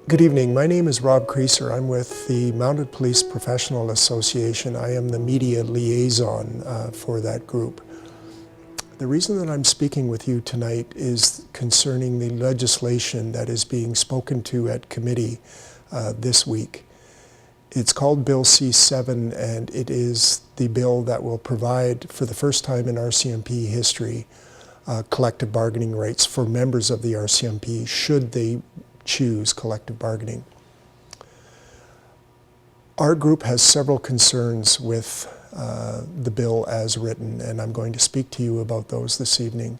Good evening. My name is Rob Creasser. I'm with the Mounted Police Professional Association. I am the media liaison for that group. The reason that I'm speaking with you tonight is concerning the legislation that is being spoken to at committee this week. It's called Bill C-7, and it is the bill that will provide, for the first time in RCMP history, collective bargaining rights for members of the RCMP should they choose collective bargaining. Our group has several concerns with the bill as written, and I'm going to speak to you about those this evening.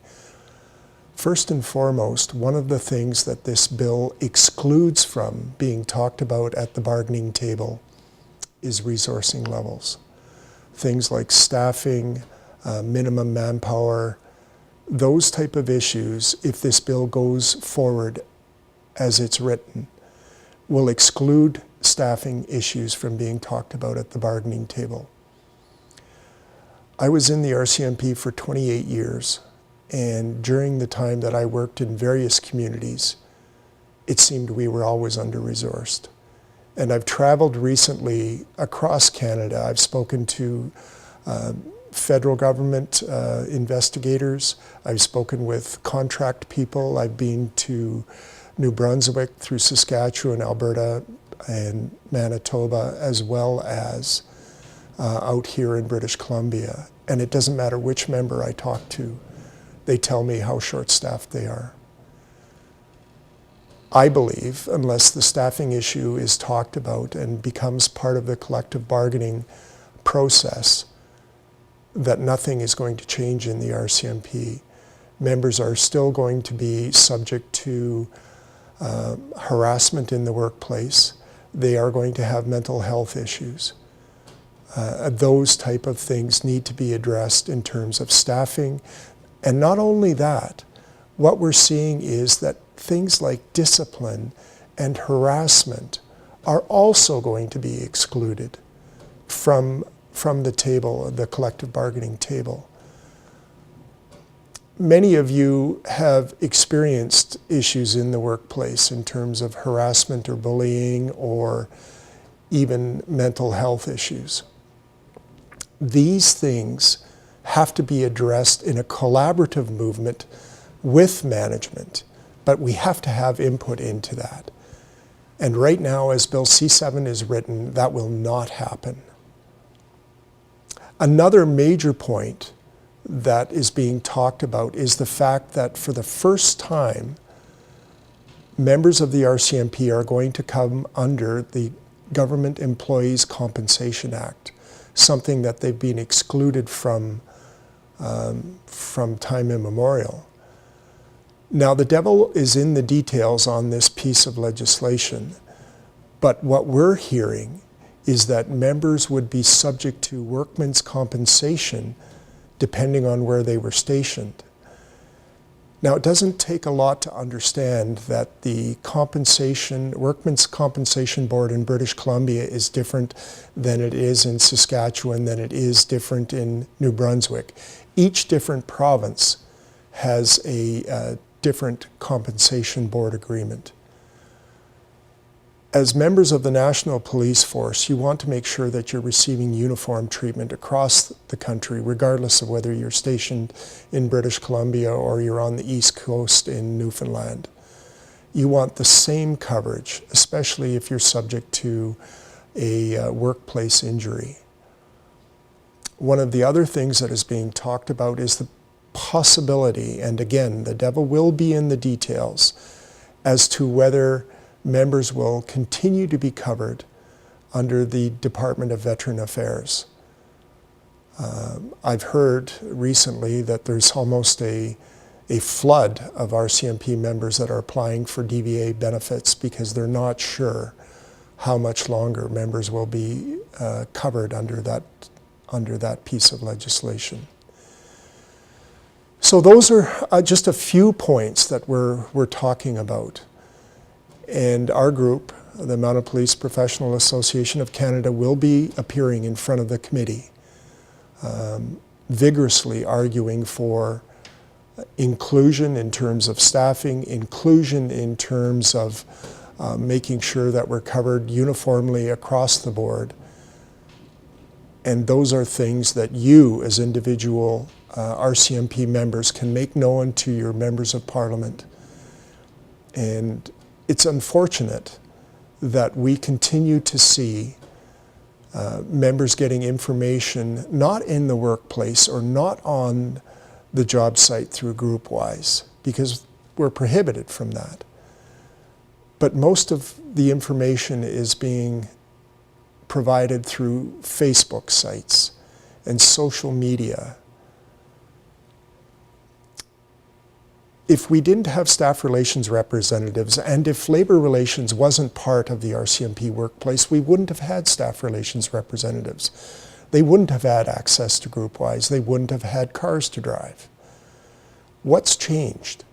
First and foremost, one of the things that this bill excludes from being talked about at the bargaining table is resourcing levels. Things like staffing, minimum manpower, those type of issues, if this bill goes forward as it's written, will exclude staffing issues from being talked about at the bargaining table. I was in the RCMP for 28 years, and during the time that I worked in various communities, it seemed we were always under-resourced. And I've traveled recently across Canada. I've spoken to federal government investigators. I've spoken with contract people. I've been to New Brunswick, through Saskatchewan, Alberta, and Manitoba, as well as out here in British Columbia. And it doesn't matter which member I talk to, they tell me how short-staffed they are. I believe, unless the staffing issue is talked about and becomes part of the collective bargaining process, that nothing is going to change in the RCMP. Members are still going to be subject to harassment in the workplace. They are going to have mental health issues. Those type of things need to be addressed in terms of staffing. And not only that, what we're seeing is that things like discipline and harassment are also going to be excluded from the table, the collective bargaining table. Many of you have experienced issues in the workplace in terms of harassment or bullying or even mental health issues. These things have to be addressed in a collaborative movement with management, but we have to have input into that. And right now, as Bill C-7 is written, that will not happen. Another major point that is being talked about is the fact that for the first time, members of the RCMP are going to come under the Government Employees Compensation Act, something that they've been excluded from time immemorial. Now, the devil is in the details on this piece of legislation, but what we're hearing is that members would be subject to workmen's compensation depending on where they were stationed. Now, it doesn't take a lot to understand that the Workmen's Compensation Board in British Columbia is different than it is in Saskatchewan, than it is different in New Brunswick. Each different province has a different compensation board agreement. As members of the National Police Force, you want to make sure that you're receiving uniform treatment across the country, regardless of whether you're stationed in British Columbia or you're on the East Coast in Newfoundland. You want the same coverage, especially if you're subject to a workplace injury. One of the other things that is being talked about is the possibility, and again, the devil will be in the details, as to whether members will continue to be covered under the Department of Veteran Affairs. I've heard recently that there's almost a flood of RCMP members that are applying for DVA benefits because they're not sure how much longer members will be covered under that piece of legislation. So those are just a few points that we're talking about. And our group, the Mounted Police Professional Association of Canada, will be appearing in front of the committee, vigorously arguing for inclusion in terms of staffing, inclusion in terms of making sure that we're covered uniformly across the board. And those are things that you, as individual RCMP members, can make known to your members of Parliament. And it's unfortunate that we continue to see members getting information not in the workplace or not on the job site through GroupWise, because we're prohibited from that. But most of the information is being provided through Facebook sites and social media. If we didn't have staff relations representatives, and if labor relations wasn't part of the RCMP workplace, we wouldn't have had staff relations representatives. They wouldn't have had access to GroupWise. They wouldn't have had cars to drive. What's changed?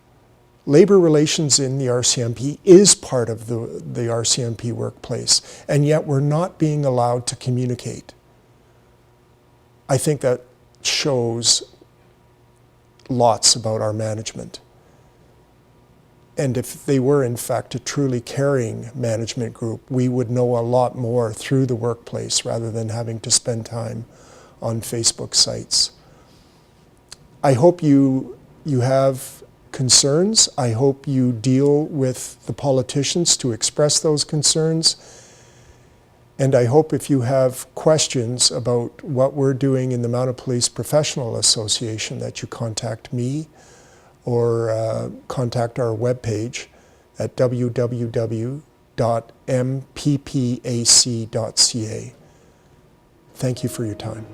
Labor relations in the RCMP is part of the RCMP workplace, and yet we're not being allowed to communicate. I think that shows lots about our management. And if they were, in fact, a truly caring management group, we would know a lot more through the workplace rather than having to spend time on Facebook sites. I hope you have concerns. I hope you deal with the politicians to express those concerns. And I hope if you have questions about what we're doing in the Mounted Police Professional Association that you contact me or contact our webpage at www.mppac.ca. Thank you for your time.